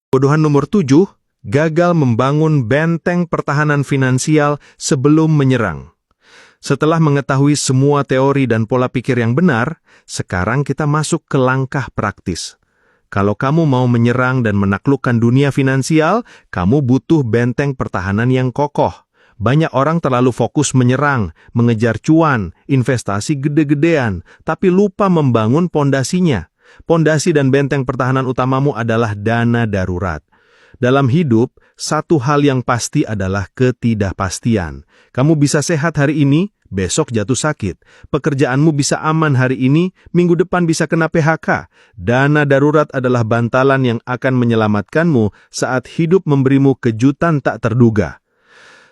Kebodohan nomor 7, gagal membangun benteng pertahanan finansial sebelum menyerang. Setelah mengetahui semua teori dan pola pikir yang benar, sekarang kita masuk ke langkah praktis. Kalau kamu mau menyerang dan menaklukkan dunia finansial, kamu butuh benteng pertahanan yang kokoh. Banyak orang terlalu fokus menyerang, mengejar cuan, investasi gede-gedean, tapi lupa membangun pondasinya. Pondasi dan benteng pertahanan utamamu adalah dana darurat. Dalam hidup, satu hal yang pasti adalah ketidakpastian. Kamu bisa sehat hari ini, besok jatuh sakit. Pekerjaanmu bisa aman hari ini, minggu depan bisa kena PHK. Dana darurat adalah bantalan yang akan menyelamatkanmu saat hidup memberimu kejutan tak terduga.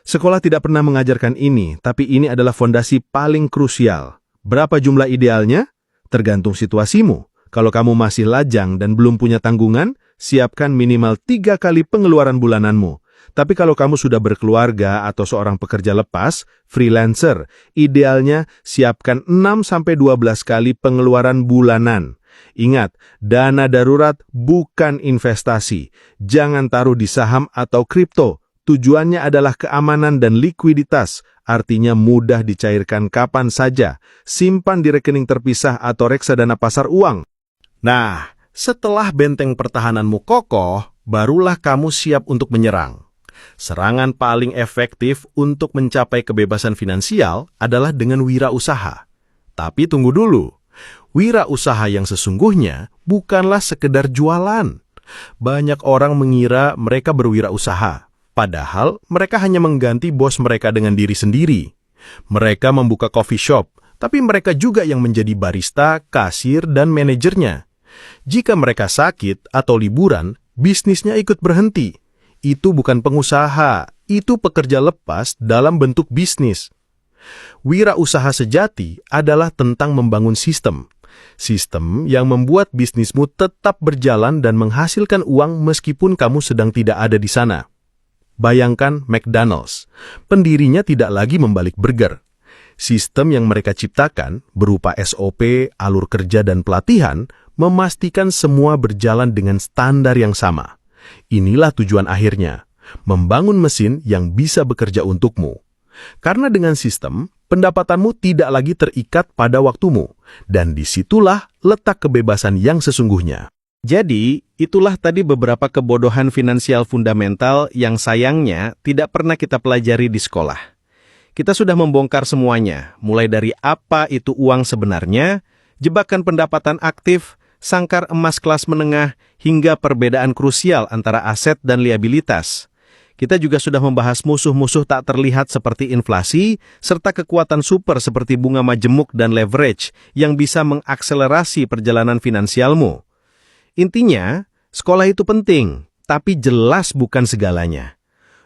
Sekolah tidak pernah mengajarkan ini, tapi ini adalah fondasi paling krusial. Berapa jumlah idealnya? Tergantung situasimu. Kalau kamu masih lajang dan belum punya tanggungan, siapkan minimal 3 kali pengeluaran bulananmu. Tapi kalau kamu sudah berkeluarga atau seorang pekerja lepas, freelancer, idealnya siapkan 6-12 kali pengeluaran bulanan. Ingat, dana darurat bukan investasi. Jangan taruh di saham atau kripto. Tujuannya adalah keamanan dan likuiditas, artinya mudah dicairkan kapan saja. Simpan di rekening terpisah atau reksadana pasar uang. Nah, setelah benteng pertahananmu kokoh, barulah kamu siap untuk menyerang. Serangan paling efektif untuk mencapai kebebasan finansial adalah dengan wirausaha. Tapi tunggu dulu, wirausaha yang sesungguhnya bukanlah sekedar jualan. Banyak orang mengira mereka berwirausaha, padahal mereka hanya mengganti bos mereka dengan diri sendiri. Mereka membuka coffee shop, tapi mereka juga yang menjadi barista, kasir, dan manajernya. Jika mereka sakit atau liburan, bisnisnya ikut berhenti. Itu bukan pengusaha, itu pekerja lepas dalam bentuk bisnis. Wirausaha sejati adalah tentang membangun sistem. Sistem yang membuat bisnismu tetap berjalan dan menghasilkan uang meskipun kamu sedang tidak ada di sana. Bayangkan McDonald's, pendirinya tidak lagi membalik burger. Sistem yang mereka ciptakan berupa SOP, alur kerja, dan pelatihan memastikan semua berjalan dengan standar yang sama. Inilah tujuan akhirnya, membangun mesin yang bisa bekerja untukmu. Karena dengan sistem, pendapatanmu tidak lagi terikat pada waktumu, dan disitulah letak kebebasan yang sesungguhnya. Jadi, itulah tadi beberapa kebodohan finansial fundamental yang sayangnya tidak pernah kita pelajari di sekolah. Kita sudah membongkar semuanya, mulai dari apa itu uang sebenarnya, jebakan pendapatan aktif, sangkar emas kelas menengah, hingga perbedaan krusial antara aset dan liabilitas. Kita juga sudah membahas musuh-musuh tak terlihat seperti inflasi, serta kekuatan super seperti bunga majemuk dan leverage yang bisa mengakselerasi perjalanan finansialmu. Intinya, sekolah itu penting, tapi jelas bukan segalanya.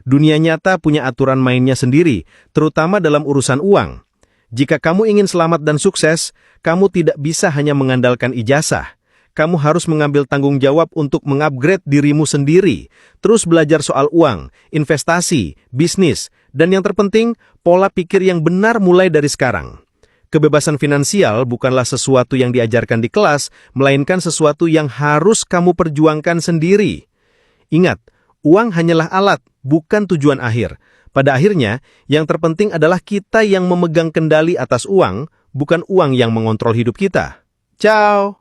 Dunia nyata punya aturan mainnya sendiri, terutama dalam urusan uang. Jika kamu ingin selamat dan sukses, kamu tidak bisa hanya mengandalkan ijazah. Kamu harus mengambil tanggung jawab untuk mengupgrade dirimu sendiri, terus belajar soal uang, investasi, bisnis, dan yang terpenting, pola pikir yang benar mulai dari sekarang. Kebebasan finansial bukanlah sesuatu yang diajarkan di kelas, melainkan sesuatu yang harus kamu perjuangkan sendiri. Ingat, uang hanyalah alat, bukan tujuan akhir. Pada akhirnya, yang terpenting adalah kita yang memegang kendali atas uang, bukan uang yang mengontrol hidup kita. Ciao!